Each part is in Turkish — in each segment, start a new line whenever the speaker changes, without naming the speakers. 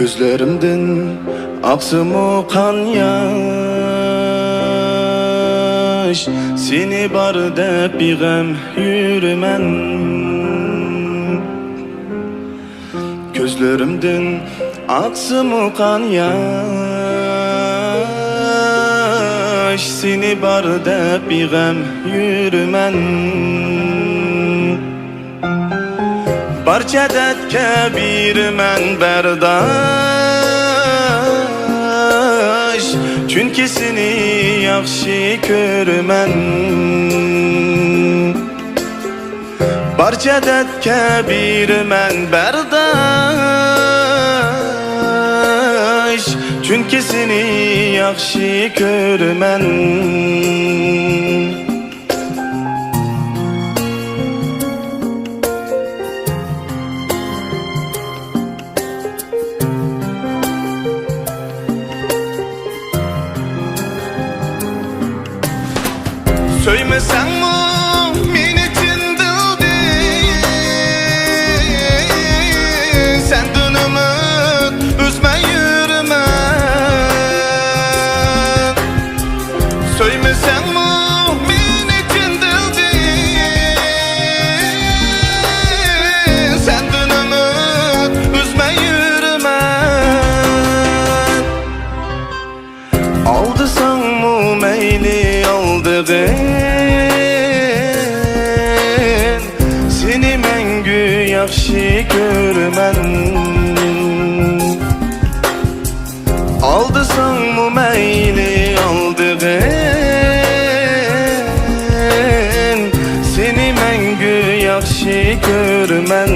Gözlerimden aksımı kan yaş, seni bar dep bir gem yürümen. Gözlerimden aksımı kan yaş, seni bar dep bir gem yürümen. Barcha dardga birman bardosh, chunki seni yaxshi ko'raman. Barcha dardga birman bardosh, chunki seni yaxshi ko'raman. Söylemesen mi men için dildin, senden umut üzme yürümen. Söylemesen mi men için dildin, senden umut üzme yürümen. Aldısan mı meyli aldığın, seni məngü yaxşı görmən. Aldısan mı meyli aldığın, seni məngü yaxşı görmən.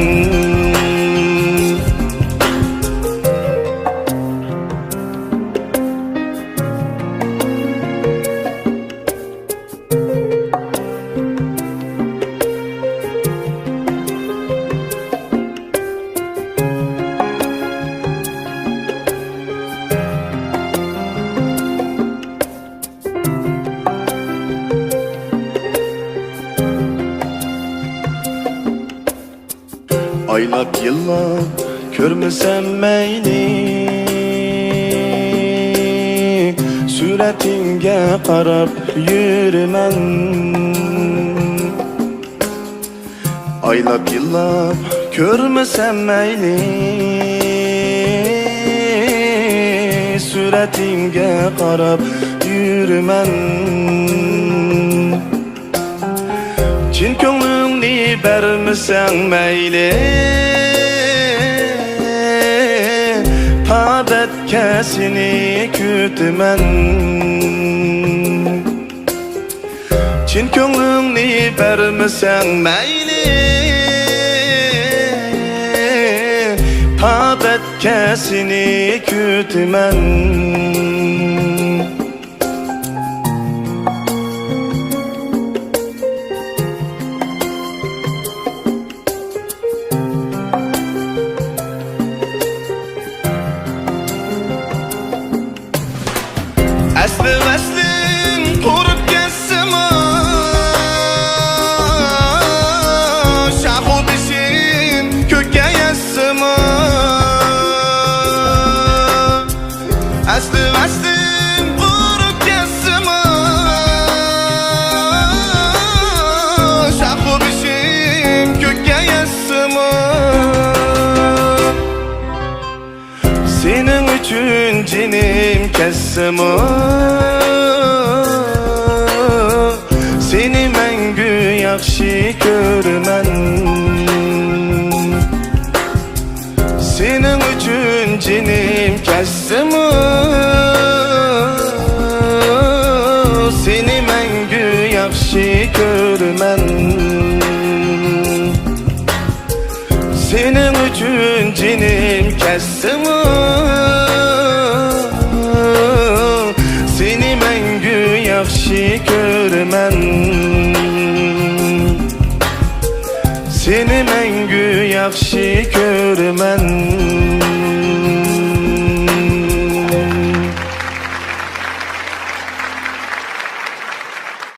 Aylab yıllab görmesem meyli, suretinge qarab yürümen. Aylab yıllab görmesem meyli, suretinge qarab yürümen. Cin ko'nglingni bermesen meyli, tabetke seni kütümen. Cin ko'nglingni bermesen meyli, tabetke seni kütümen. Aslı aslın kurup geçsin o, şahı dişim köke yazsın o. Aslı aslın kurup geçsin o, şahı dişim köke yazsın o. Senin için cinim kessim o, seni məngü yaxşı görmən. Senin için cinim kessim o, seni məngü yaxşı görmən. Senin için cinim kessim o, seni məngü yaxşı görmən. Seni məngü yaxşı görmən.